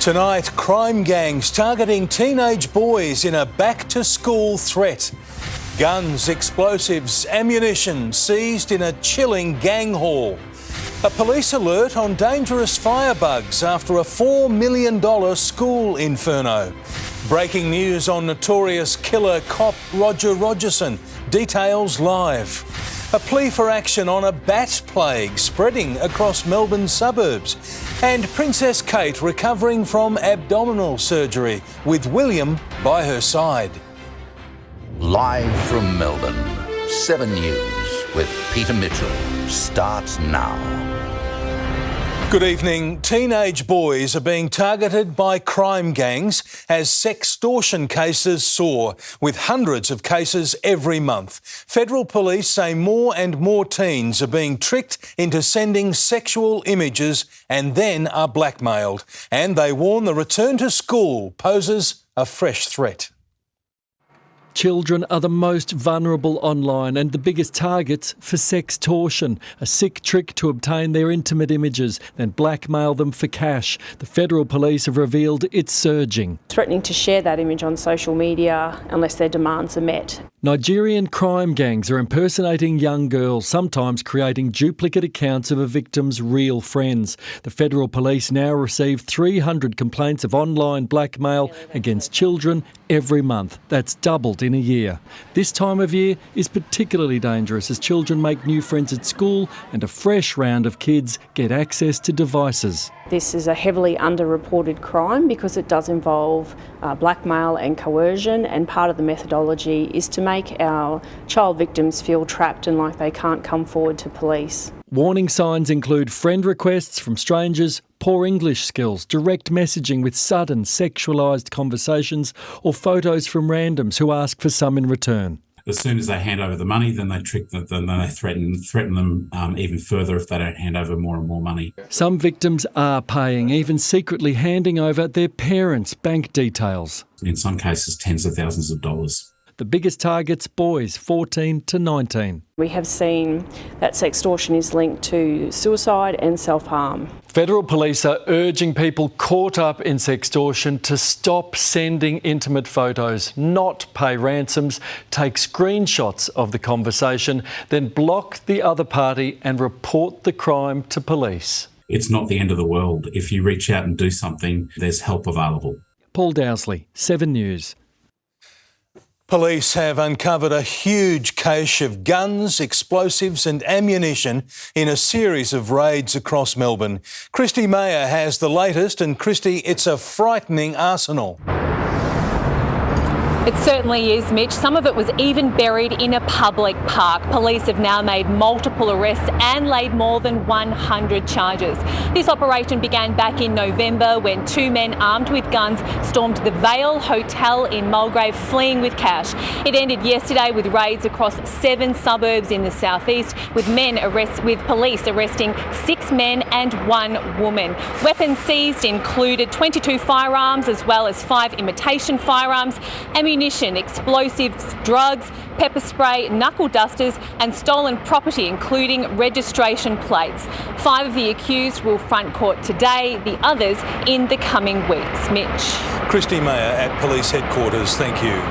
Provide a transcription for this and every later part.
Tonight, crime gangs targeting teenage boys in a back-to-school threat. Guns, explosives, ammunition seized in a chilling gang haul. A police alert on dangerous firebugs after a $4 million school inferno. Breaking news on notorious killer cop Rogerson. Details live. A plea for action on a bat plague spreading across Melbourne suburbs. And Princess Kate recovering from abdominal surgery with William by her side. Live from Melbourne, 7 News with Peter Mitchell starts now. Good evening. Teenage boys are being targeted by crime gangs as sextortion cases soar, with hundreds of cases every month. Federal police say more and more teens are being tricked into sending sexual images and then are blackmailed. And they warn the return to school poses a fresh threat. Children are the most vulnerable online and the biggest targets for sextortion, a sick trick to obtain their intimate images, then blackmail them for cash. The federal police have revealed it's surging. Threatening to share that image on social media unless their demands are met. Nigerian crime gangs are impersonating young girls, sometimes creating duplicate accounts of a victim's real friends. The federal police now receive 300 complaints of online blackmail against children every month. That's doubled in a year. This time of year is particularly dangerous as children make new friends at school and a fresh round of kids get access to devices. This is a heavily underreported crime because it does involve blackmail and coercion, and part of the methodology is to make our child victims feel trapped and like they can't come forward to police. Warning signs include friend requests from strangers, poor English skills, direct messaging with sudden sexualised conversations, or photos from randoms who ask for some in return. As soon as they hand over the money, then they trick them, then they threaten them even further if they don't hand over more and more money. Some victims are paying, even secretly handing over their parents' bank details. In some cases, tens of thousands of dollars. The biggest targets, boys 14 to 19. We have seen that sextortion is linked to suicide and self-harm. Federal police are urging people caught up in sextortion to stop sending intimate photos, not pay ransoms, take screenshots of the conversation, then block the other party and report the crime to police. It's not the end of the world. If you reach out and do something, there's help available. Paul Dowsley, 7 News. Police have uncovered a huge cache of guns, explosives and ammunition in a series of raids across Melbourne. Christy Mayer has the latest, and Christy, it's a frightening arsenal. It certainly is, Mitch. Some of it was even buried in a public park. Police have now made multiple arrests and laid more than 100 charges. This operation began back in November when two men armed with guns stormed the Vale Hotel in Mulgrave, fleeing with cash. It ended yesterday with raids across 7 suburbs in the southeast, with police arresting 6 men and 1 woman. Weapons seized included 22 firearms as well as 5 imitation firearms, ammunition, explosives, drugs, pepper spray, knuckle dusters and stolen property, including registration plates. 5 of the accused will front court today, the others in the coming weeks. Mitch. Christy Mayer at Police Headquarters, thank you.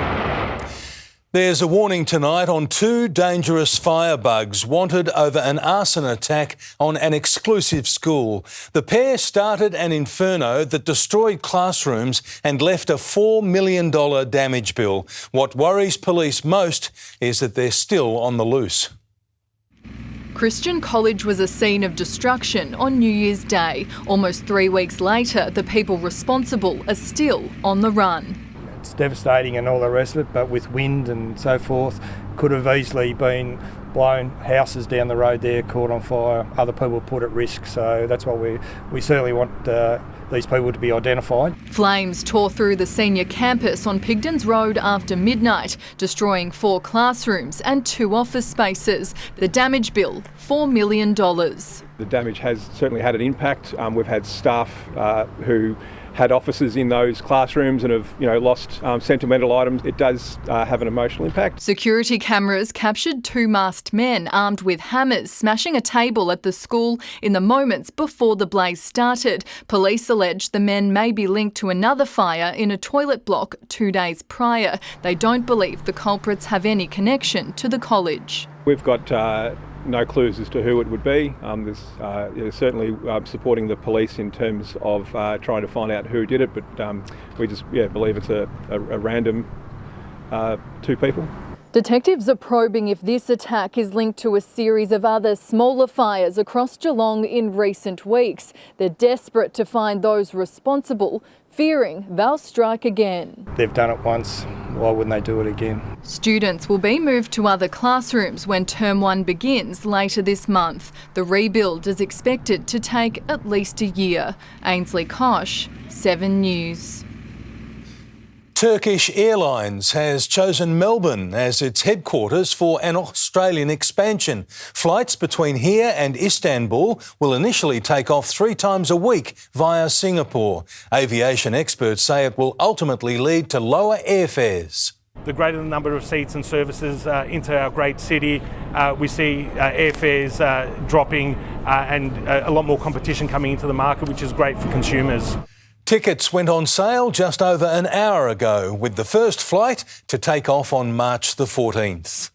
There's a warning tonight on 2 dangerous firebugs wanted over an arson attack on an exclusive school. The pair started an inferno that destroyed classrooms and left a $4 million damage bill. What worries police most is that they're still on the loose. Christian College was a scene of destruction on New Year's Day. Almost 3 weeks later, the people responsible are still on the run. It's devastating and all the rest of it, but with wind and so forth, could have easily been blown. Houses down the road there caught on fire, other people put at risk, so that's what we certainly want these people to be identified. Flames tore through the senior campus on Pigdon's Road after midnight, destroying 4 classrooms and 2 office spaces. The damage bill, $4 million. The damage has certainly had an impact. We've had staff who had officers in those classrooms and have, lost sentimental items. It does have an emotional impact. Security cameras captured two masked men armed with hammers smashing a table at the school in the moments before the blaze started. Police allege the men may be linked to another fire in a toilet block 2 days prior. They don't believe the culprits have any connection to the college. We've got no clues as to who it would be. There's certainly supporting the police in terms of trying to find out who did it, but we just believe it's a random two people. Detectives are probing if this attack is linked to a series of other smaller fires across Geelong in recent weeks. They're desperate to find those responsible, fearing they'll strike again. They've done it once, why wouldn't they do it again? Students will be moved to other classrooms when Term 1 begins later this month. The rebuild is expected to take at least a year. Ainsley Kosh, 7 News. Turkish Airlines has chosen Melbourne as its headquarters for an Australian expansion. Flights between here and Istanbul will initially take off 3 times a week via Singapore. Aviation experts say it will ultimately lead to lower airfares. The greater the number of seats and services into our great city, we see airfares dropping and a lot more competition coming into the market, which is great for consumers. Tickets went on sale just over an hour ago, with the first flight to take off on March the 14th.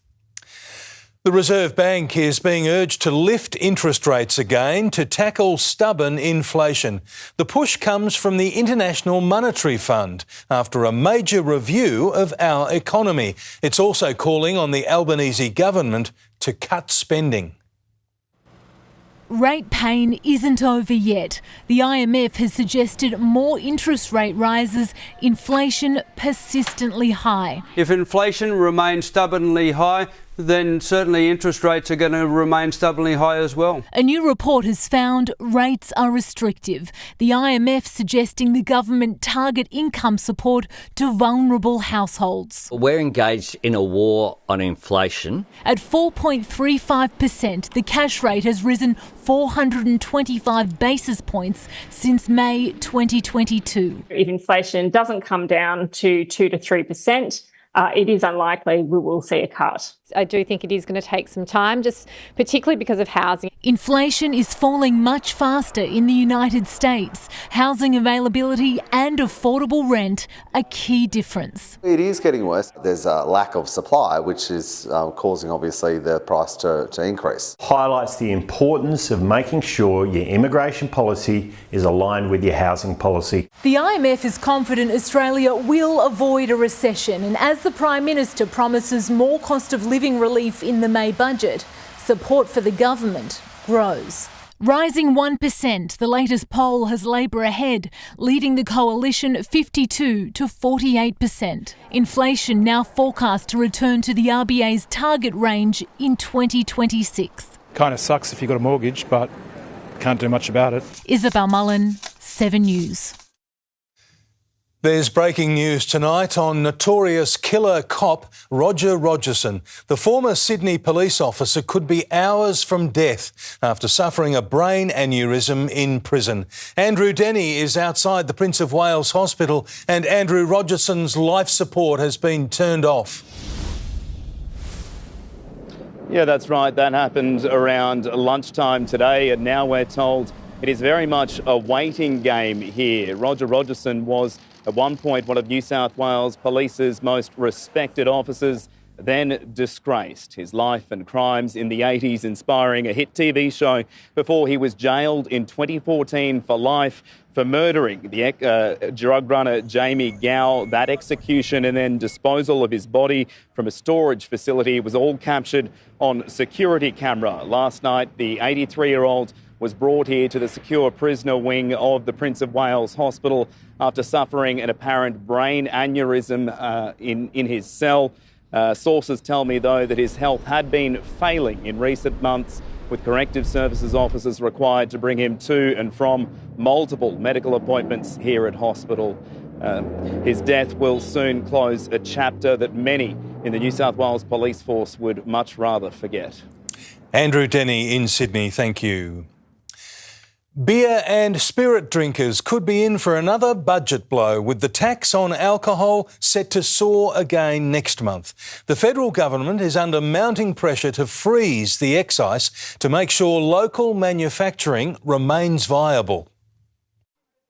The Reserve Bank is being urged to lift interest rates again to tackle stubborn inflation. The push comes from the International Monetary Fund after a major review of our economy. It's also calling on the Albanese government to cut spending. Rate pain isn't over yet. The IMF has suggested more interest rate rises, inflation persistently high. If inflation remains stubbornly high, then certainly interest rates are going to remain stubbornly high as well. A new report has found rates are restrictive. The IMF suggesting the government target income support to vulnerable households. We're engaged in a war on inflation. At 4.35%, the cash rate has risen 425 basis points since May 2022. If inflation doesn't come down to 2 to 3%, it is unlikely we will see a cut. I do think it is going to take some time, just particularly because of housing. Inflation is falling much faster in the United States. Housing availability and affordable rent a key difference. It is getting worse. There's a lack of supply, which is causing obviously the price to increase. Highlights the importance of making sure your immigration policy is aligned with your housing policy. The IMF is confident Australia will avoid a recession, and as the Prime Minister promises more cost of living relief in the May budget, support for the government grows. Rising 1%, the latest poll has Labor ahead, leading the coalition 52 to 48%. Inflation now forecast to return to the RBA's target range in 2026. Kind of sucks if you've got a mortgage, but can't do much about it. Isabel Mullen, 7 News. There's breaking news tonight on notorious killer cop Roger Rogerson. The former Sydney police officer could be hours from death after suffering a brain aneurysm in prison. Andrew Denny is outside the Prince of Wales Hospital, and Andrew, Rogerson's life support has been turned off. Yeah, that's right. That happened around lunchtime today, and now we're told it is very much a waiting game here. Roger Rogerson was at one point one of New South Wales Police's most respected officers, then disgraced. His life and crimes in the 80s inspiring a hit TV show before he was jailed in 2014 for life for murdering the drug runner Jamie Gow. That execution and then disposal of his body from a storage facility was all captured on security camera. Last night, the 83-year-old was brought here to the secure prisoner wing of the Prince of Wales Hospital after suffering an apparent brain aneurysm in his cell. Sources tell me, though, that his health had been failing in recent months, with corrective services officers required to bring him to and from multiple medical appointments here at hospital. His death will soon close a chapter that many in the New South Wales Police Force would much rather forget. Andrew Denny in Sydney, thank you. Beer and spirit drinkers could be in for another budget blow, with the tax on alcohol set to soar again next month. The federal government is under mounting pressure to freeze the excise to make sure local manufacturing remains viable.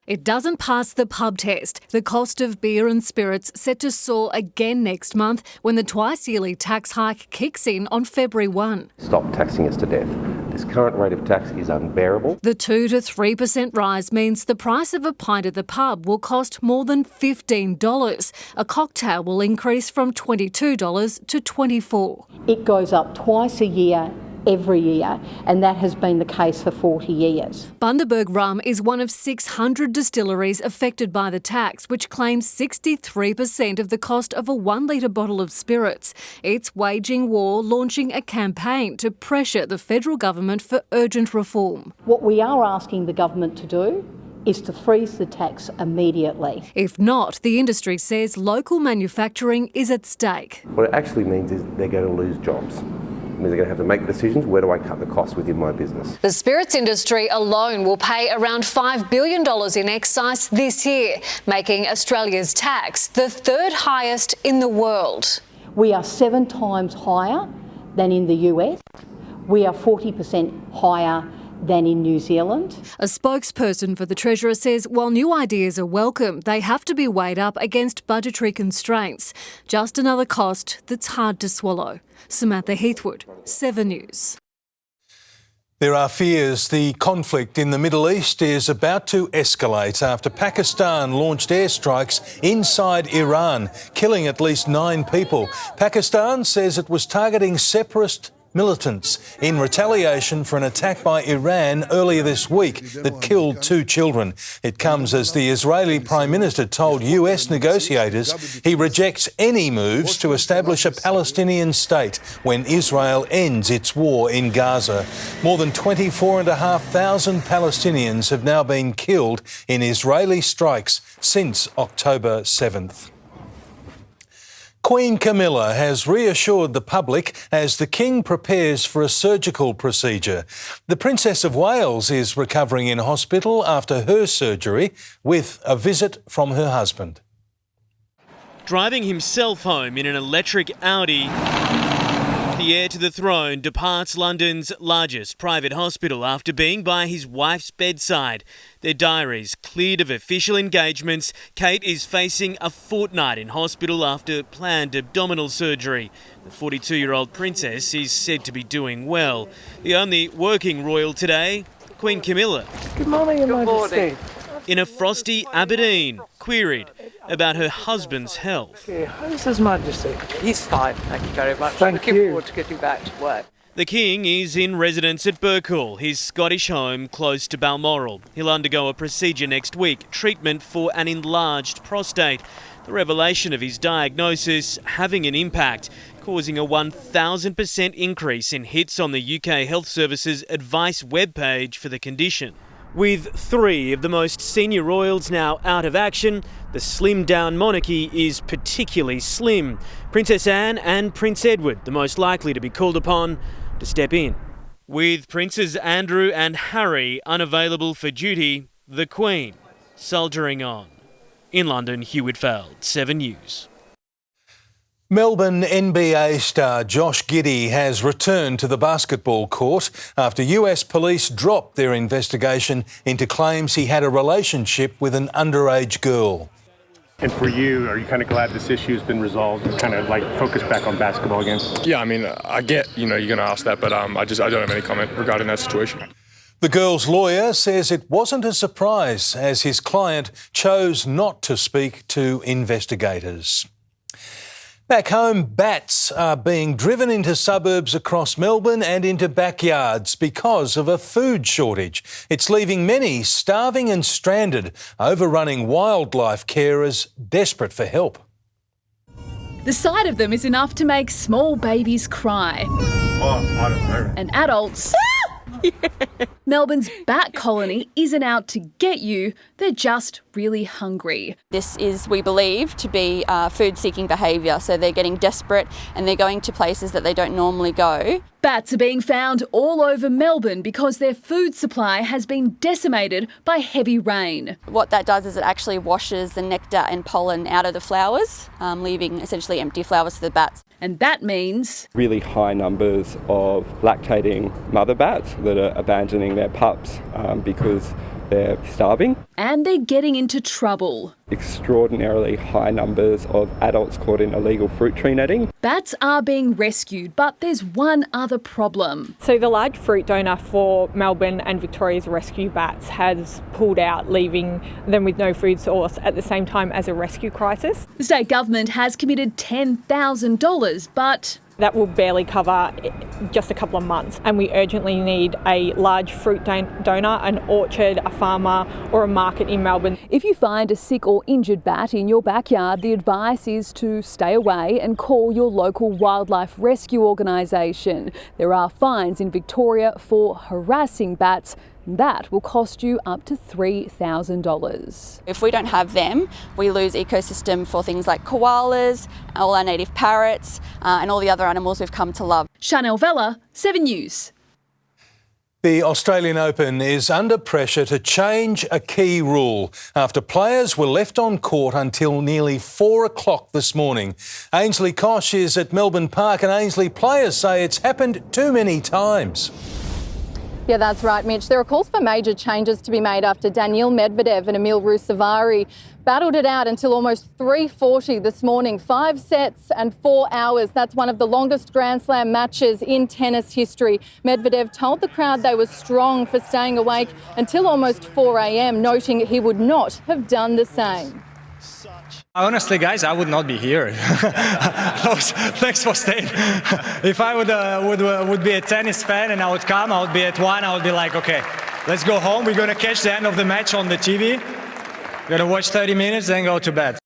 It doesn't pass the pub test. The cost of beer and spirits set to soar again next month when the twice-yearly tax hike kicks in on February 1. Stop taxing us to death. This current rate of tax is unbearable. The 2 to 3% rise means the price of a pint at the pub will cost more than $15. A cocktail will increase from $22 to $24. It goes up twice a year, every year, and that has been the case for 40 years. Bundaberg Rum is one of 600 distilleries affected by the tax, which claims 63% of the cost of a 1 litre bottle of spirits. It's waging war, launching a campaign to pressure the federal government for urgent reform. What we are asking the government to do is to freeze the tax immediately. If not, the industry says local manufacturing is at stake. What it actually means is they're going to lose jobs. They're going to have to make decisions. Where do I cut the costs within my business? The spirits industry alone will pay around $5 billion in excise this year, making Australia's tax the third highest in the world. We are 7 times higher than in the US. We are 40% higher than in New Zealand. A spokesperson for the Treasurer says while new ideas are welcome, they have to be weighed up against budgetary constraints. Just another cost that's hard to swallow. Samantha Heathwood, 7 News. There are fears the conflict in the Middle East is about to escalate after Pakistan launched airstrikes inside Iran, killing at least 9 people. Pakistan says it was targeting separatist militants in retaliation for an attack by Iran earlier this week that killed 2 children. It comes as the Israeli Prime Minister told US negotiators he rejects any moves to establish a Palestinian state when Israel ends its war in Gaza. More than 24,500 Palestinians have now been killed in Israeli strikes since October 7th. Queen Camilla has reassured the public as the King prepares for a surgical procedure. The Princess of Wales is recovering in hospital after her surgery with a visit from her husband. Driving himself home in an electric Audi, the heir to the throne departs London's largest private hospital after being by his wife's bedside. Their diaries cleared of official engagements. Kate is facing a fortnight in hospital after planned abdominal surgery. The 42-year-old princess is said to be doing well. The only working royal today, Queen Camilla. Good morning, Your Majesty. In a frosty Aberdeen, queried about her husband's health. How's His Majesty? He's fine, thank you very much. Looking forward to getting back to work. The King is in residence at Burkhall, his Scottish home close to Balmoral. He'll undergo a procedure next week, treatment for an enlarged prostate. The revelation of his diagnosis having an impact, causing a 1,000% increase in hits on the UK Health Service's advice webpage for the condition. With 3 of the most senior royals now out of action, the slimmed-down monarchy is particularly slim. Princess Anne and Prince Edward, the most likely to be called upon to step in. With Princes Andrew and Harry unavailable for duty, the Queen soldiering on. In London, Hugh Whitfield, 7 News. Melbourne NBA star Josh Giddy has returned to the basketball court after US police dropped their investigation into claims he had a relationship with an underage girl. And for you, are you kind of glad this issue's been resolved and kind of like focus back on basketball again? Yeah, I mean, I get, you're going to ask that, but I don't have any comment regarding that situation. The girl's lawyer says it wasn't a surprise as his client chose not to speak to investigators. Back home, bats are being driven into suburbs across Melbourne and into backyards because of a food shortage. It's leaving many starving and stranded, overrunning wildlife carers desperate for help. The sight of them is enough to make small babies cry. Oh, I don't know. And adults Melbourne's bat colony isn't out to get you, they're just really hungry. This is, we believe, to be food-seeking behaviour, so they're getting desperate and they're going to places that they don't normally go. Bats are being found all over Melbourne because their food supply has been decimated by heavy rain. What that does is it actually washes the nectar and pollen out of the flowers, leaving essentially empty flowers for the bats. And that means really high numbers of lactating mother bats that are abandoning their pups because they're starving. And they're getting into trouble. Extraordinarily high numbers of adults caught in illegal fruit tree netting. Bats are being rescued, but there's one other problem. So the large fruit donor for Melbourne and Victoria's rescue bats has pulled out, leaving them with no food source at the same time as a rescue crisis. The state government has committed $10,000, but that will barely cover just a couple of months, and we urgently need a large fruit donor, an orchard, a farmer or a market in Melbourne. If you find a sick or injured bat in your backyard, the advice is to stay away and call your local wildlife rescue organisation. There are fines in Victoria for harassing bats. That will cost you up to $3,000. If we don't have them, we lose ecosystem for things like koalas, all our native parrots, and all the other animals we've come to love. Chanel Vella, 7 News. The Australian Open is under pressure to change a key rule after players were left on court until nearly 4 o'clock this morning. Ainsley Kosh is at Melbourne Park, and Ainsley, players say it's happened too many times. Yeah, that's right, Mitch. There are calls for major changes to be made after Daniil Medvedev and Emil Ruusuvuori battled it out until almost 3:40 this morning. 5 sets and 4 hours. That's one of the longest Grand Slam matches in tennis history. Medvedev told the crowd they were strong for staying awake until almost 4 a.m, noting he would not have done the same. Honestly, guys, I would not be here. Thanks for staying. If I would be a tennis fan and I would come, I would be at 1, I would be like, okay, let's go home. We're going to catch the end of the match on the TV. We're going to watch 30 minutes, then go to bed.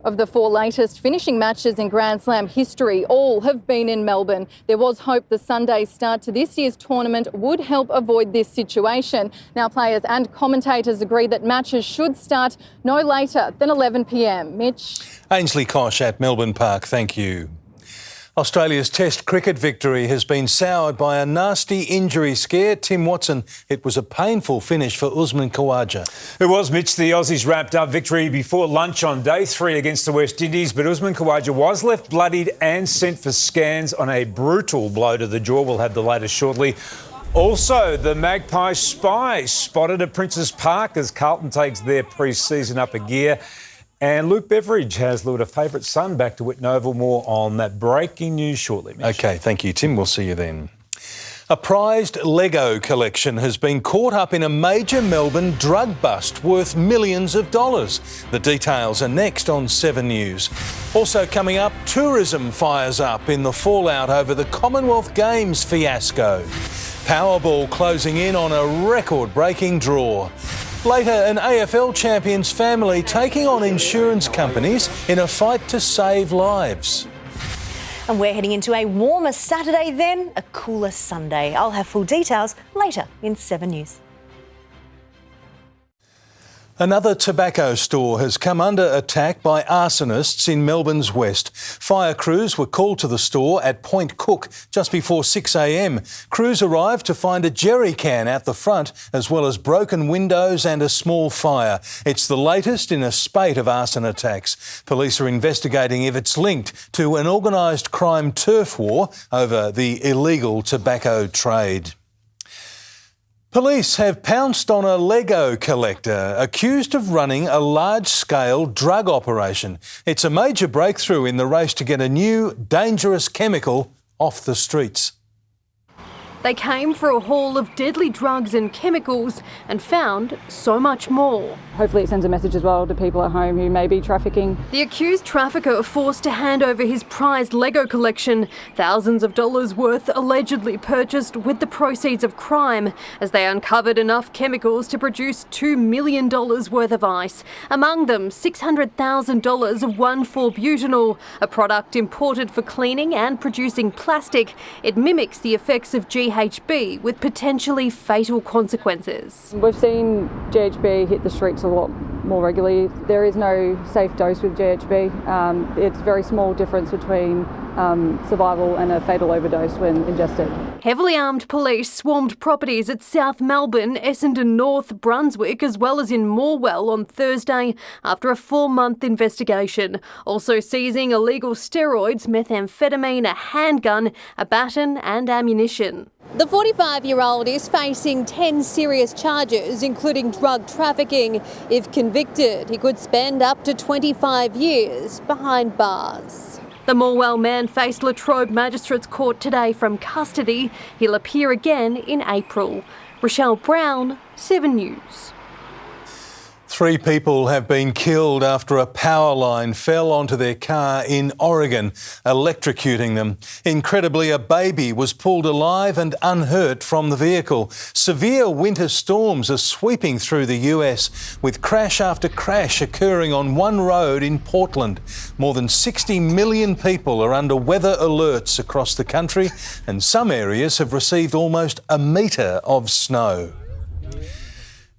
Of the 4 latest finishing matches in Grand Slam history, all have been in Melbourne. There was hope the Sunday start to this year's tournament would help avoid this situation. Now players and commentators agree that matches should start no later than 11 p.m. Mitch? Ainsley Kosh at Melbourne Park, thank you. Australia's Test cricket victory has been soured by a nasty injury scare. Tim Watson, it was a painful finish for Usman Khawaja. It was, Mitch. The Aussies wrapped up victory before lunch on day 3 against the West Indies, but Usman Khawaja was left bloodied and sent for scans on a brutal blow to the jaw. We'll have the latest shortly. Also, the Magpie Spies spotted at Princes Park as Carlton takes their pre-season up a gear. And Luke Beveridge has lured a favourite son back to Whitney Oval. More on that breaking news shortly, Mitch. OK, thank you, Tim. We'll see you then. A prized Lego collection has been caught up in a major Melbourne drug bust worth millions of dollars. The details are next on 7 News. Also coming up, tourism fires up in the fallout over the Commonwealth Games fiasco. Powerball closing in on a record-breaking draw. Later, an AFL champion's family taking on insurance companies in a fight to save lives. And we're heading into a warmer Saturday then, a cooler Sunday. I'll have full details later in 7 News. Another tobacco store has come under attack by arsonists in Melbourne's west. Fire crews were called to the store at Point Cook just before 6 a.m. Crews arrived to find a jerry can out the front, as well as broken windows and a small fire. It's the latest in a spate of arson attacks. Police are investigating if it's linked to an organised crime turf war over the illegal tobacco trade. Police have pounced on a Lego collector accused of running a large-scale drug operation. It's a major breakthrough in the race to get a new, dangerous chemical off the streets. They came for a haul of deadly drugs and chemicals and found so much more. Hopefully it sends a message as well to people at home who may be trafficking. The accused trafficker forced to hand over his prized Lego collection, thousands of dollars worth allegedly purchased with the proceeds of crime, as they uncovered enough chemicals to produce $2 million worth of ice. Among them, $600,000 of 1,4-butanol, a product imported for cleaning and producing plastic. It mimics the effects of GHB GHB with potentially fatal consequences. We've seen GHB hit the streets a lot more regularly. There is no safe dose with GHB. It's a very small difference between survival and a fatal overdose when ingested. Heavily armed police swarmed properties at South Melbourne, Essendon North, Brunswick, as well as in Morwell on Thursday after a 4-month investigation. Also seizing illegal steroids, methamphetamine, a handgun, a baton and ammunition. The 45-year-old is facing 10 serious charges, including drug trafficking. If convicted, he could spend up to 25 years behind bars. The Morwell man faced Latrobe Magistrates Court today from custody. He'll appear again in April. Rochelle Brown, 7 News. 3 people have been killed after a power line fell onto their car in Oregon, electrocuting them. Incredibly, a baby was pulled alive and unhurt from the vehicle. Severe winter storms are sweeping through the US, with crash after crash occurring on one road in Portland. More than 60 million people are under weather alerts across the country, and some areas have received almost a metre of snow.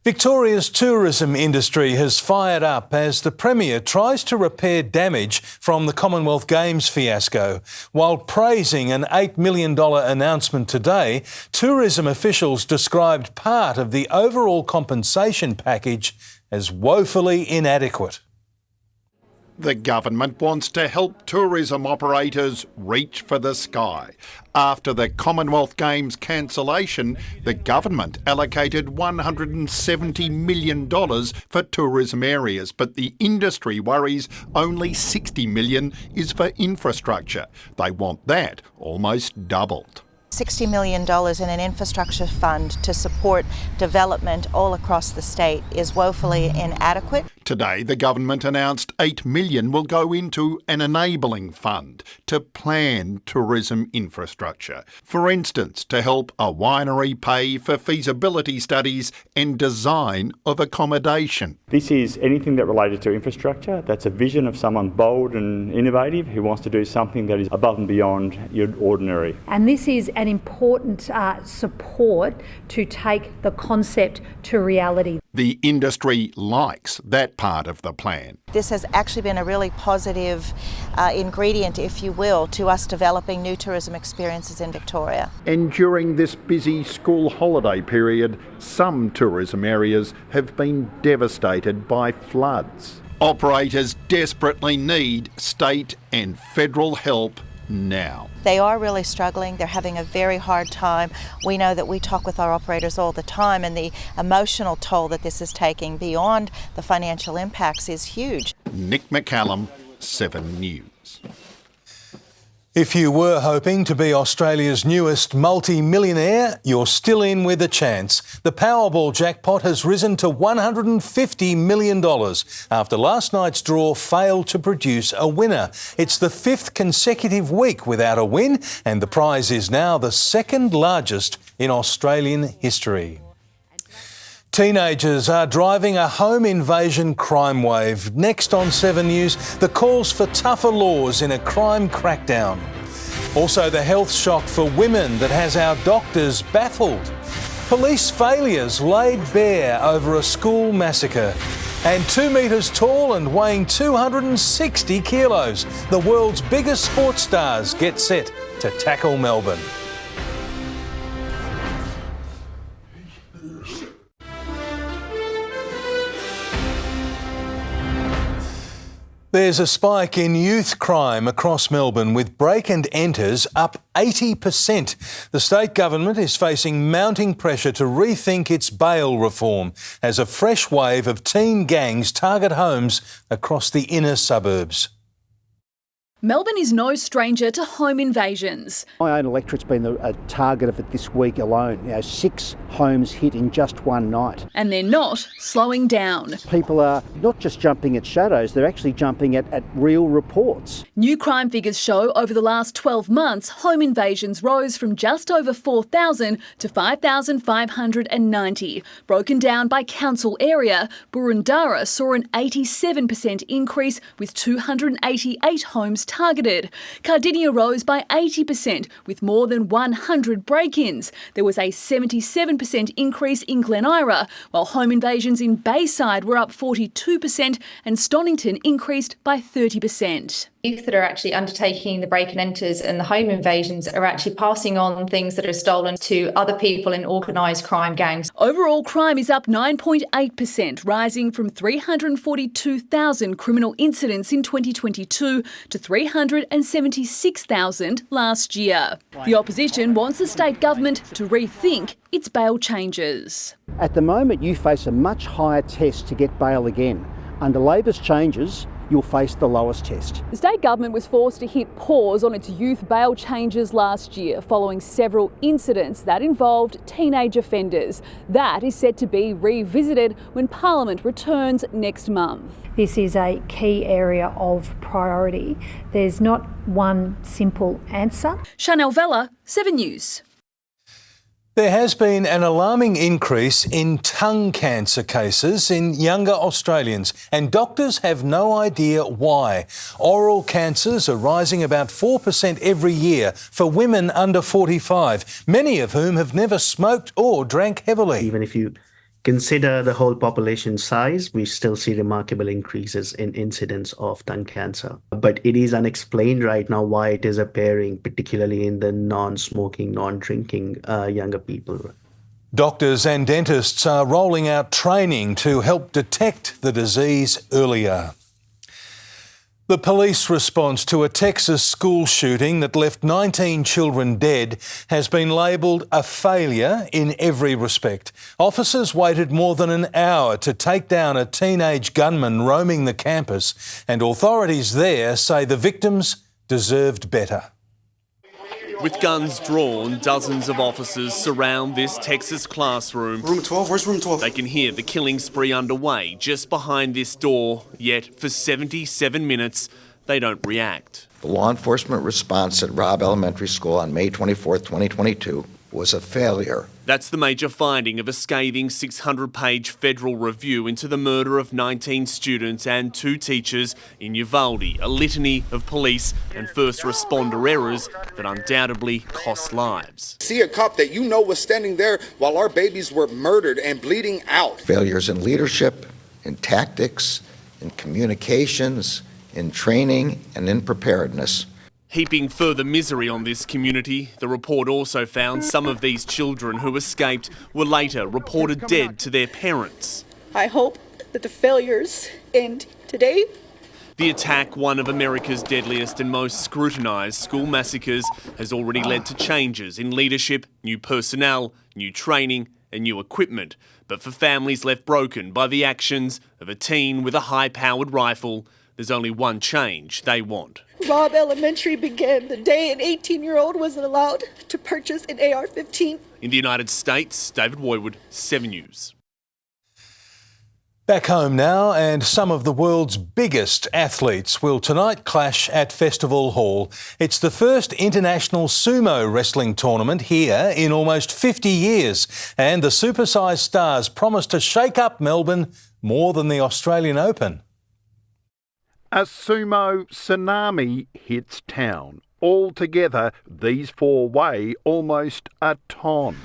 Victoria's tourism industry has fired up as the Premier tries to repair damage from the Commonwealth Games fiasco. While praising an $8 million announcement today, tourism officials described part of the overall compensation package as woefully inadequate. The government wants to help tourism operators reach for the sky. After the Commonwealth Games cancellation, the government allocated $170 million for tourism areas, but the industry worries only $60 million is for infrastructure. They want that almost doubled. $60 million in an infrastructure fund to support development all across the state is woefully inadequate. Today, the government announced $8 million will go into an enabling fund to plan tourism infrastructure. For instance, to help a winery pay for feasibility studies and design of accommodation. This is anything that related to infrastructure. That's a vision of someone bold and innovative who wants to do something that is above and beyond your ordinary. And this is an important support to take the concept to reality. The industry likes that part of the plan. This has actually been a really positive ingredient, if you will, to us developing new tourism experiences in Victoria. And during this busy school holiday period, some tourism areas have been devastated by floods. Operators desperately need state and federal help now. They are really struggling. They're having a very hard time. We know that we talk with our operators all the time, and the emotional toll that this is taking beyond the financial impacts is huge. Nick McCallum, 7 News. If you were hoping to be Australia's newest multi-millionaire, you're still in with a chance. The Powerball jackpot has risen to $150 million after last night's draw failed to produce a winner. It's the 5th consecutive week without a win, and the prize is now the 2nd largest in Australian history. Teenagers are driving a home invasion crime wave. Next on 7 News, the calls for tougher laws in a crime crackdown. Also, the health shock for women that has our doctors baffled. Police failures laid bare over a school massacre. And 2 metres tall and weighing 260 kilos, the world's biggest sports stars get set to tackle Melbourne. There's a spike in youth crime across Melbourne, with break and enters up 80%. The state government is facing mounting pressure to rethink its bail reform as a fresh wave of teen gangs target homes across the inner suburbs. Melbourne is no stranger to home invasions. My own electorate's been a target of it this week alone. 6 homes hit in just one night. And they're not slowing down. People are not just jumping at shadows, they're actually jumping at real reports. New crime figures show over the last 12 months, home invasions rose from just over 4,000 to 5,590. Broken down by council area, Boroondara saw an 87% increase, with 288 homes targeted. Sardinia rose by 80%, with more than 100 break-ins. There was a 77% increase in Glen Ira, while home invasions in Bayside were up 42% and Stonington increased by 30%. Youth that are actually undertaking the break and enters and the home invasions are actually passing on things that are stolen to other people in organised crime gangs. Overall crime is up 9.8%, rising from 342,000 criminal incidents in 2022 to 376,000 last year. The opposition wants the state government to rethink its bail changes. At the moment, you face a much higher test to get bail again. Under Labor's changes, you'll face the lowest test. The state government was forced to hit pause on its youth bail changes last year following several incidents that involved teenage offenders. That is set to be revisited when Parliament returns next month. This is a key area of priority. There's not one simple answer. Chanel Vella, 7 News. There has been an alarming increase in tongue cancer cases in younger Australians, and doctors have no idea why. Oral cancers are rising about 4% every year for women under 45, many of whom have never smoked or drank heavily. Even if you consider the whole population size, we still see remarkable increases in incidence of tongue cancer. But it is unexplained right now why it is appearing, particularly in the non-smoking, non-drinking younger people. Doctors and dentists are rolling out training to help detect the disease earlier. The police response to a Texas school shooting that left 19 children dead has been labelled a failure in every respect. Officers waited more than an hour to take down a teenage gunman roaming the campus, and authorities there say the victims deserved better. With guns drawn, dozens of officers surround this Texas classroom. Room 12, where's room 12? They can hear the killing spree underway just behind this door, yet for 77 minutes, they don't react. The law enforcement response at Robb Elementary School on May 24, 2022 was a failure. That's the major finding of a scathing 600-page federal review into the murder of 19 students and 2 teachers in Uvalde, a litany of police and first responder errors that undoubtedly cost lives. See a cop that you know was standing there while our babies were murdered and bleeding out. Failures in leadership, in tactics, in communications, in training, and in preparedness. Heaping further misery on this community, the report also found some of these children who escaped were later reported dead to their parents. I hope that the failures end today. The attack, one of America's deadliest and most scrutinised school massacres, has already led to changes in leadership, new personnel, new training and new equipment. But for families left broken by the actions of a teen with a high-powered rifle, there's only one change they want. Robb Elementary began the day an 18-year-old wasn't allowed to purchase an AR-15. In the United States, David Woywood, 7 News. Back home now, and some of the world's biggest athletes will tonight clash at Festival Hall. It's the first international sumo wrestling tournament here in almost 50 years, and the supersized stars promise to shake up Melbourne more than the Australian Open. A sumo tsunami hits town. Altogether, these 4 weigh almost a tonne.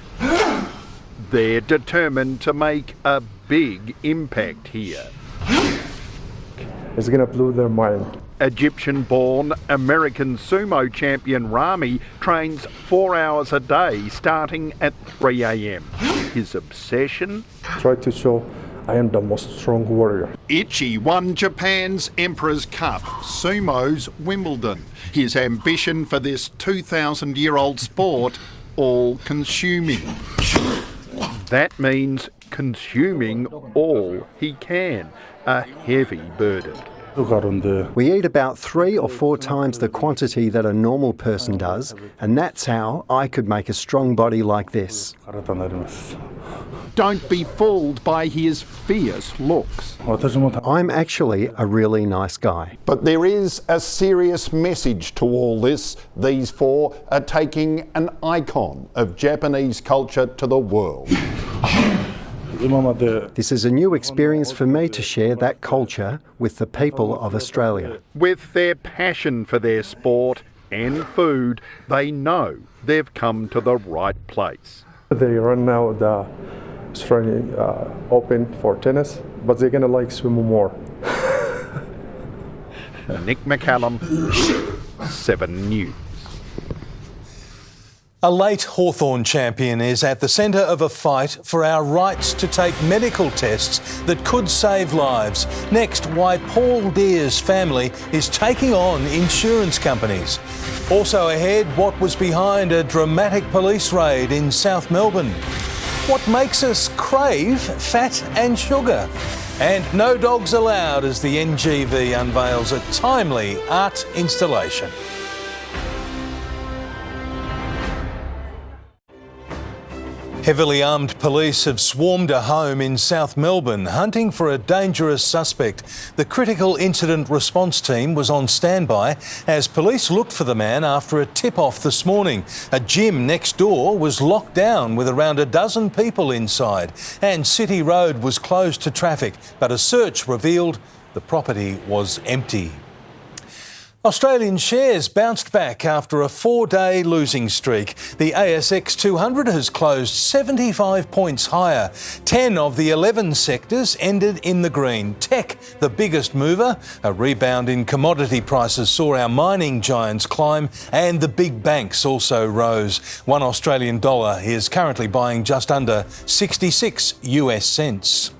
They're determined to make a big impact here. It's going to blow their mind. Egyptian-born American sumo champion Rami trains 4 hours a day, starting at 3 a.m. His obsession? Try to show I am the most strong warrior. Ichi won Japan's Emperor's Cup, sumo's Wimbledon. His ambition for this 2,000-year-old sport, all-consuming. That means consuming all he can, a heavy burden. We eat about 3 or 4 times the quantity that a normal person does, and that's how I could make a strong body like this. Don't be fooled by his fierce looks. I'm actually a really nice guy. But there is a serious message to all this. These 4 are taking an icon of Japanese culture to the world. This is a new experience for me to share that culture with the people of Australia. With their passion for their sport and food, they know they've come to the right place. They run now the Australian Open for tennis, but they're gonna like swim more. Nick McCallum, 7 News. A late Hawthorn champion is at the centre of a fight for our rights to take medical tests that could save lives. Next, why Paul Deer's family is taking on insurance companies. Also ahead, what was behind a dramatic police raid in South Melbourne. What makes us crave fat and sugar? And no dogs allowed as the NGV unveils a timely art installation. Heavily armed police have swarmed a home in South Melbourne hunting for a dangerous suspect. The critical incident response team was on standby as police looked for the man after a tip-off this morning. A gym next door was locked down with around a dozen people inside, and City Road was closed to traffic, but a search revealed the property was empty. Australian shares bounced back after a 4-day losing streak. The ASX 200 has closed 75 points higher. 10 of the 11 sectors ended in the green. Tech, the biggest mover. A rebound in commodity prices saw our mining giants climb, and the big banks also rose. $1 Australian dollar is currently buying just under 66 US cents.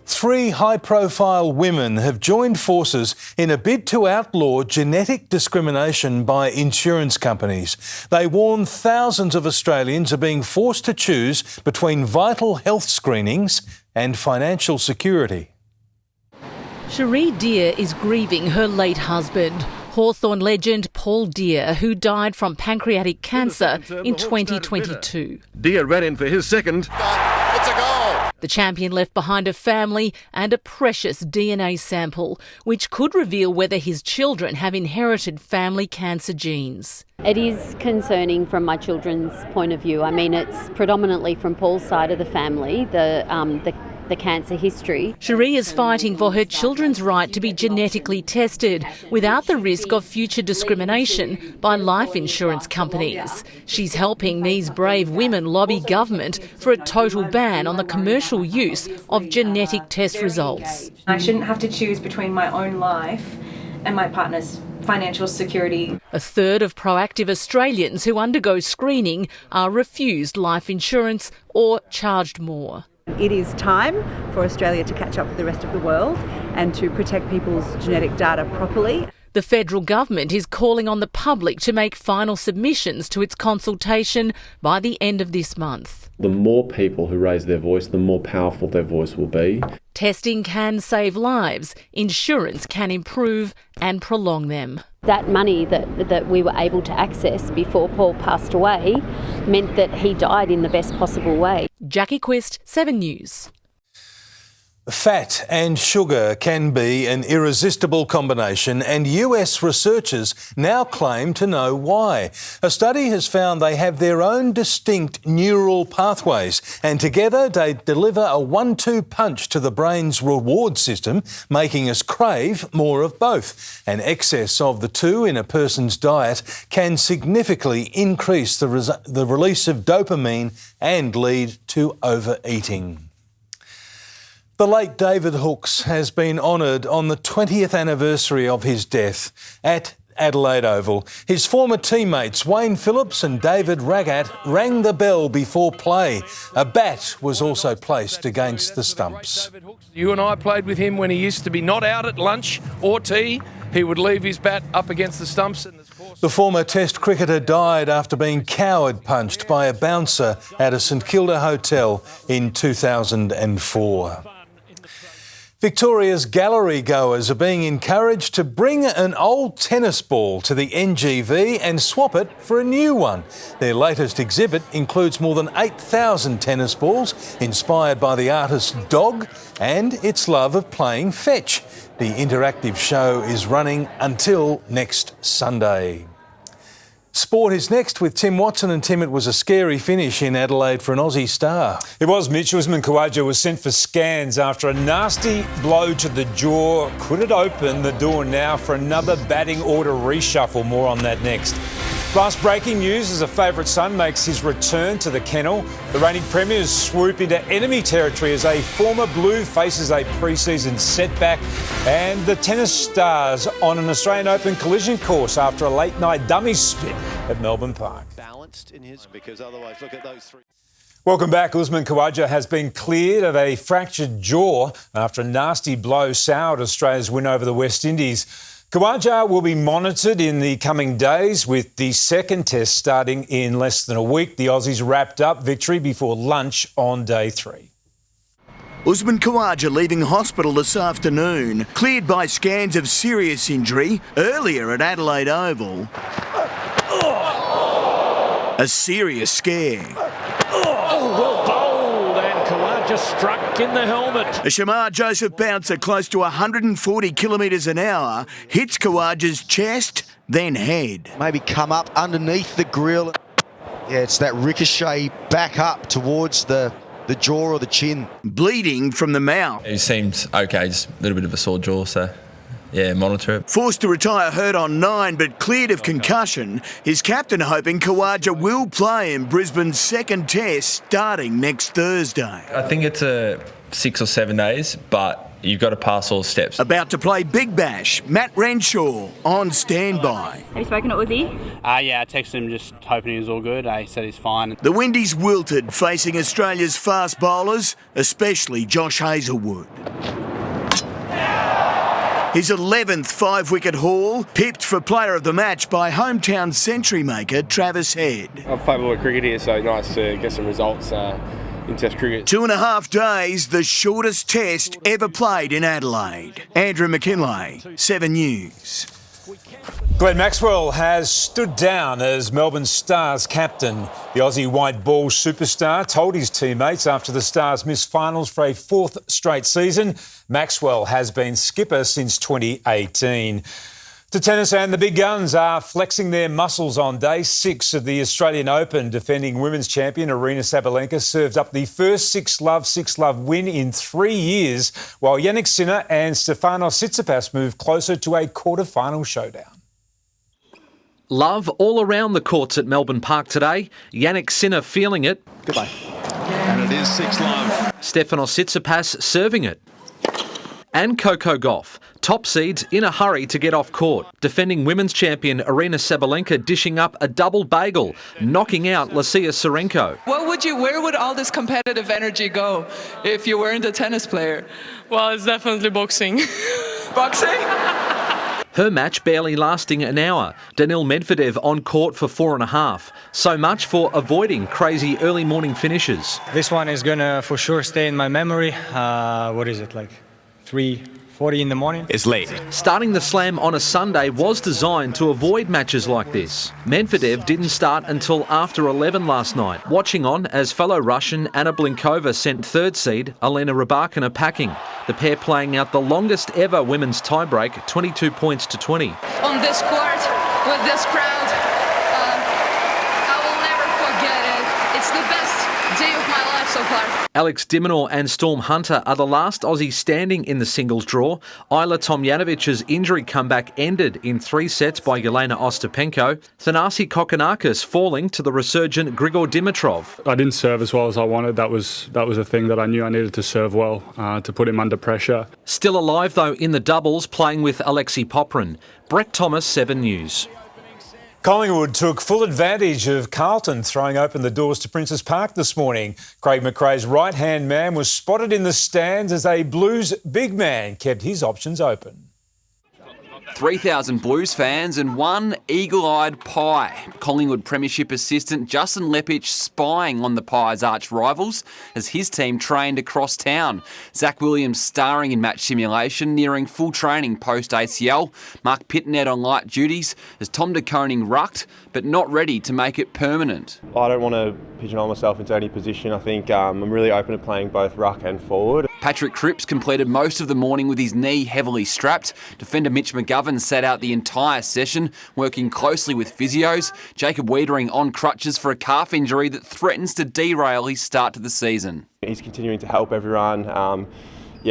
3 high-profile women have joined forces in a bid to outlaw genetic discrimination by insurance companies. They warn thousands of Australians are being forced to choose between vital health screenings and financial security. Cherie Deer is grieving her late husband, Hawthorn legend Paul Deer, who died from pancreatic cancer in 2022. Deer ran in for his second. It's a goal! The champion left behind a family and a precious DNA sample, which could reveal whether his children have inherited family cancer genes. It is concerning from my children's point of view. I mean, it's predominantly from Paul's side of the family, the cancer history. Cherie is fighting for her children's right to be genetically tested without the risk of future discrimination by life insurance companies. She's helping these brave women lobby government for a total ban on the commercial use of genetic test results. I shouldn't have to choose between my own life and my partner's financial security. A third of proactive Australians who undergo screening are refused life insurance or charged more. It is time for Australia to catch up with the rest of the world and to protect people's genetic data properly. The federal government is calling on the public to make final submissions to its consultation by the end of this month. The more people who raise their voice, the more powerful their voice will be. Testing can save lives. Insurance can improve and prolong them. That money that we were able to access before Paul passed away meant that he died in the best possible way. Jackie Quist, 7 News. Fat and sugar can be an irresistible combination, and US researchers now claim to know why. A study has found they have their own distinct neural pathways, and together they deliver a 1-2 punch to the brain's reward system, making us crave more of both. An excess of the two in a person's diet can significantly increase the release of dopamine and lead to overeating. The late David Hookes has been honoured on the 20th anniversary of his death at Adelaide Oval. His former teammates Wayne Phillips and David Ragat rang the bell before play. A bat was also placed against the stumps. You and I played with him when he used to be not out at lunch or tea. He would leave his bat up against the stumps. The former Test cricketer died after being coward punched by a bouncer at a St Kilda hotel in 2004. Victoria's gallery goers are being encouraged to bring an old tennis ball to the NGV and swap it for a new one. Their latest exhibit includes more than 8,000 tennis balls inspired by the artist's dog and its love of playing fetch. The interactive show is running until next Sunday. Sport is next with Tim Watson. And Tim, it was a scary finish in Adelaide for an Aussie star. It was, Mitch. Usman Khawaja was sent for scans after a nasty blow to the jaw. Could it open the door now for another batting order reshuffle? More on that next. Plus, breaking news as a favourite son makes his return to the kennel. The reigning premiers swoop into enemy territory as a former Blue faces a pre-season setback. And the tennis stars on an Australian Open collision course after a late-night dummy spit at Melbourne Park. Balanced in his, because otherwise, look at those three. Welcome back. Usman Khawaja has been cleared of a fractured jaw after a nasty blow soured Australia's win over the West Indies. Khawaja will be monitored in the coming days, with the second test starting in less than a week. The Aussies wrapped up victory before lunch on day 3. Usman Khawaja leaving hospital this afternoon, cleared by scans of serious injury earlier at Adelaide Oval. A serious scare. Well bowled, and Khawaja struck in the helmet. A Shamar Joseph bouncer close to 140 kilometres an hour hits Khawaja's chest, then head. Maybe come up underneath the grill. Yeah, it's that ricochet back up towards the jaw or the chin. Bleeding from the mouth. He seemed okay, just a little bit of a sore jaw, so yeah, monitor it. Forced to retire hurt on 9 but cleared of concussion, his captain hoping Khawaja will play in Brisbane's second test starting next Thursday. I think it's 6 or 7 days, but you've got to pass all steps. About to play Big Bash, Matt Renshaw on standby. Have you spoken to Uzi? Yeah, I texted him just hoping he was all good. He said he's fine. The Windies wilted, facing Australia's fast bowlers, especially Josh Hazlewood. His 11th 5-wicket haul, pipped for player of the match by hometown century maker Travis Head. I've played a lot of cricket here, so nice to get some results in Test cricket. 2.5 days, the shortest test ever played in Adelaide. Andrew McKinlay, 7 News. Glenn Maxwell has stood down as Melbourne Stars captain. The Aussie white ball superstar told his teammates after the Stars missed finals for a 4th straight season, Maxwell has been skipper since 2018. To tennis, and the big guns are flexing their muscles on day 6 of the Australian Open. Defending women's champion Aryna Sabalenka served up the first 6-love win in 3 years, while Jannik Sinner and Stefanos Tsitsipas move closer to a quarter-final showdown. Love all around the courts at Melbourne Park today. Jannik Sinner feeling it. Goodbye. And it is 6-love. Stefanos Tsitsipas serving it. And Coco Gauff, top seeds in a hurry to get off court. Defending women's champion Aryna Sabalenka dishing up a double bagel, knocking out Lucia Sarenko. Where would all this competitive energy go if you weren't a tennis player? Well, it's definitely boxing. Boxing? Her match barely lasting an hour. Daniil Medvedev on court for 4.5. So much for avoiding crazy early morning finishes. This one is gonna for sure stay in my memory. What is it, like 3:40 in the morning? It's late. Starting the slam on a Sunday was designed to avoid matches like this. Medvedev didn't start until after 11 last night, watching on as fellow Russian Anna Blinkova sent third seed Elena Rybakina packing. The pair playing out the longest ever women's tiebreak, 22 points to 20. On this court, with this crowd, I will never forget it. It's the best day of my life so far. Alex de Minaur and Storm Hunter are the last Aussies standing in the singles draw. Ayla Tomjanovic's injury comeback ended in 3 sets by Yelena Ostapenko. Thanasi Kokkinakis falling to the resurgent Grigor Dimitrov. I didn't serve as well as I wanted. That was a thing that I knew I needed to serve well to put him under pressure. Still alive though in the doubles, playing with Alexei Poprin. Brett Thomas, 7 News. Collingwood took full advantage of Carlton throwing open the doors to Princes Park this morning. Craig McRae's right-hand man was spotted in the stands as a Blues big man kept his options open. 3,000 Blues fans and one eagle-eyed Pie. Collingwood Premiership assistant Justin Lepich spying on the Pies' arch-rivals as his team trained across town. Zach Williams starring in match simulation, nearing full training post-ACL. Mark Pitnet on light duties as Tom de Koning rucked, but not ready to make it permanent. I don't want to pigeonhole myself into any position. I think I'm really open to playing both ruck and forward. Patrick Cripps completed most of the morning with his knee heavily strapped. Defender Mitch McGovern sat out the entire session, working closely with physios. Jacob Wiedering on crutches for a calf injury that threatens to derail his start to the season. He's continuing to help everyone,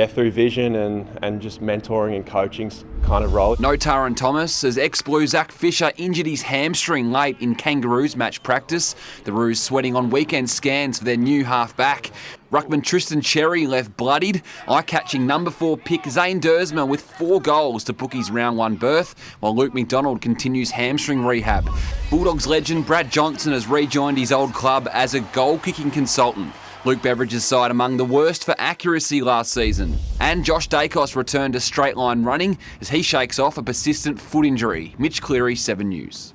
through vision and just mentoring and coaching kind of role. No Taran Thomas, as ex-Blue Zach Fisher injured his hamstring late in Kangaroos match practice. The Roos sweating on weekend scans for their new half-back. Ruckman Tristan Cherry left bloodied. Eye-catching number 4 pick Zane Dersma with 4 goals to book his round 1 berth, while Luke McDonald continues hamstring rehab. Bulldogs legend Brad Johnson has rejoined his old club as a goal-kicking consultant. Luke Beveridge's side among the worst for accuracy last season. And Josh Dacos returned to straight line running as he shakes off a persistent foot injury. Mitch Cleary, 7 News.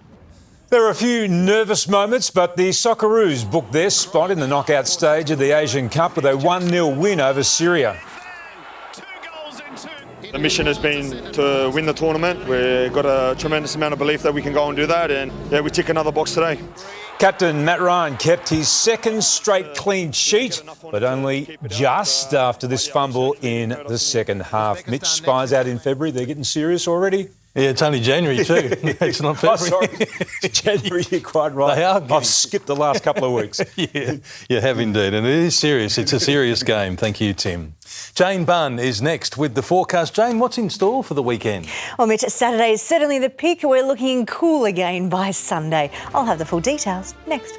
There are a few nervous moments, but the Socceroos booked their spot in the knockout stage of the Asian Cup with a 1-0 win over Syria. The mission has been to win the tournament. We've got a tremendous amount of belief that we can go and do that, and we tick another box today. Captain Matt Ryan kept his second straight clean sheet, but only just after this fumble in the second half. Mitch, Spies out in February. They're getting serious already? Yeah, it's only January too. It's not February. Oh, sorry. It's January, you're quite right. They are. I've skipped the last couple of weeks. Yeah, you have indeed. And it is serious. It's a serious game. Thank you, Tim. Jane Bunn is next with the forecast. Jane, what's in store for the weekend? Well, Mitch, Saturday is certainly the pick. We're looking cool again by Sunday. I'll have the full details next.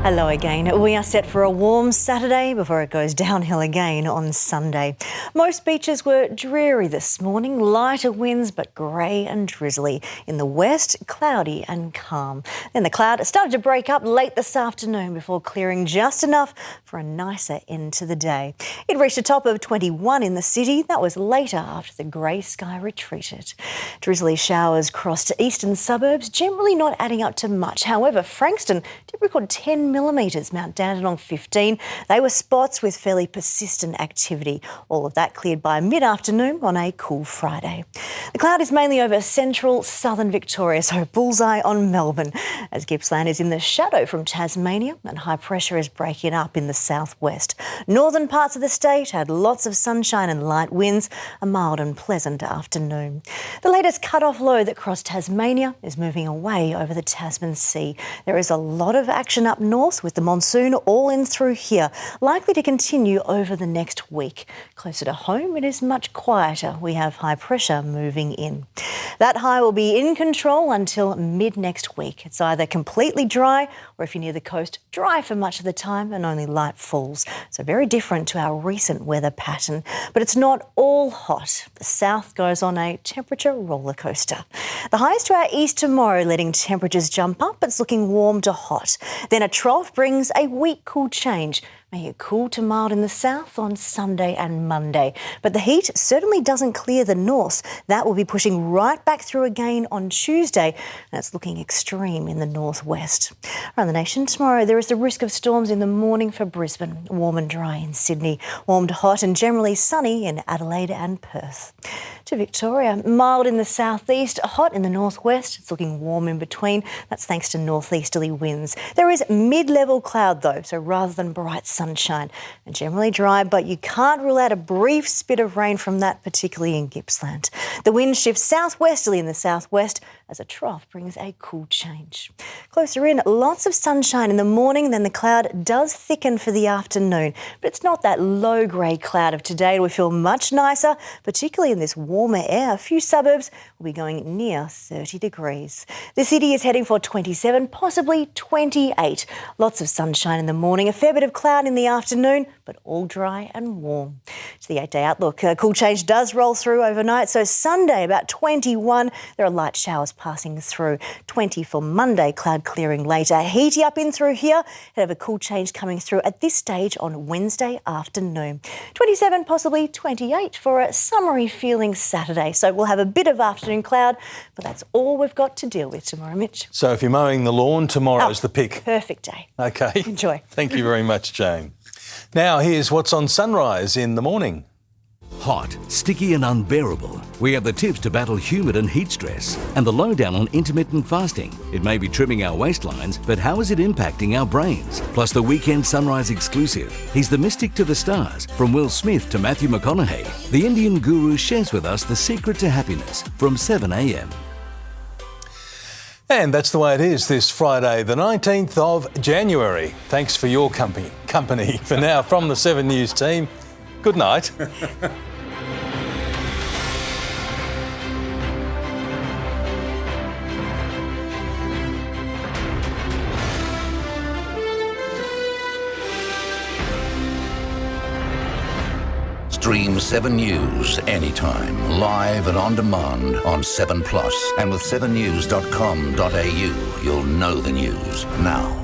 Hello again. We are set for a warm Saturday before it goes downhill again on Sunday. Most beaches were dreary this morning, lighter winds but grey and drizzly. In the west, cloudy and calm. Then the cloud started to break up late this afternoon before clearing just enough for a nicer end to the day. It reached a top of 21 in the city. That was later after the grey sky retreated. Drizzly showers crossed eastern suburbs, generally not adding up to much. However, Frankston did record 10 millimetres, Mount Dandenong 15. They were spots with fairly persistent activity. All of that cleared by mid-afternoon on a cool Friday. The cloud is mainly over central southern Victoria, so bullseye on Melbourne, as Gippsland is in the shadow from Tasmania and high pressure is breaking up in the southwest. Northern parts of the state had lots of sunshine and light winds, a mild and pleasant afternoon. The latest cut-off low that crossed Tasmania is moving away over the Tasman Sea. There is a lot of action up north with the monsoon all in through here, likely to continue over the next week. Closer to home, it is much quieter. We have high pressure moving in. That high will be in control until mid next week. It's either completely dry or, if you're near the coast, dry for much of the time and only light falls. So very different to our recent weather pattern. But it's not all hot. The south goes on a temperature roller coaster. The highs to our east tomorrow, letting temperatures jump up. It's looking warm to hot. Then a trough brings a weak cool change. May it cool to mild in the south on Sunday and Monday. But the heat certainly doesn't clear the north. That will be pushing right back through again on Tuesday, and it's looking extreme in the northwest. Around the nation tomorrow, there is the risk of storms in the morning for Brisbane. Warm and dry in Sydney. Warm to hot and generally sunny in Adelaide and Perth. To Victoria, mild in the southeast, hot in the northwest. It's looking warm in between. That's thanks to northeasterly winds. There is mid-level cloud though, so rather than bright sunshine, and generally dry, but you can't rule out a brief spit of rain from that, particularly in Gippsland. The wind shifts southwesterly in the southwest as a trough brings a cool change. Closer in, lots of sunshine in the morning, then the cloud does thicken for the afternoon, but it's not that low-grade cloud of today. It will feel much nicer, particularly in this warmer air. A few suburbs will be going near 30 degrees. The city is heading for 27, possibly 28. Lots of sunshine in the morning, a fair bit of cloud in the afternoon, but all dry and warm. To the 8-day outlook, a cool change does roll through overnight. So Sunday, about 21, there are light showers passing through. 20 for Monday, cloud clearing later. Heaty up in through here, and have a cool change coming through at this stage on Wednesday afternoon. 27, possibly 28 for a summery feeling Saturday. So we'll have a bit of afternoon cloud, but that's all we've got to deal with tomorrow, Mitch. So if you're mowing the lawn, tomorrow's the pick. Perfect day. OK. Enjoy. Thank you very much, Jane. Now here's what's on Sunrise in the morning. Hot, sticky and unbearable. We have the tips to battle humid and heat stress and the lowdown on intermittent fasting. It may be trimming our waistlines, but how is it impacting our brains? Plus the Weekend Sunrise exclusive. He's the mystic to the stars, from Will Smith to Matthew McConaughey. The Indian guru shares with us the secret to happiness from 7 a.m. And that's the way it is this Friday, the 19th of January. Thanks for your company. For now, from the 7 News team, good night. Stream 7 News anytime, live and on demand on 7plus. And with 7news.com.au, you'll know the news now.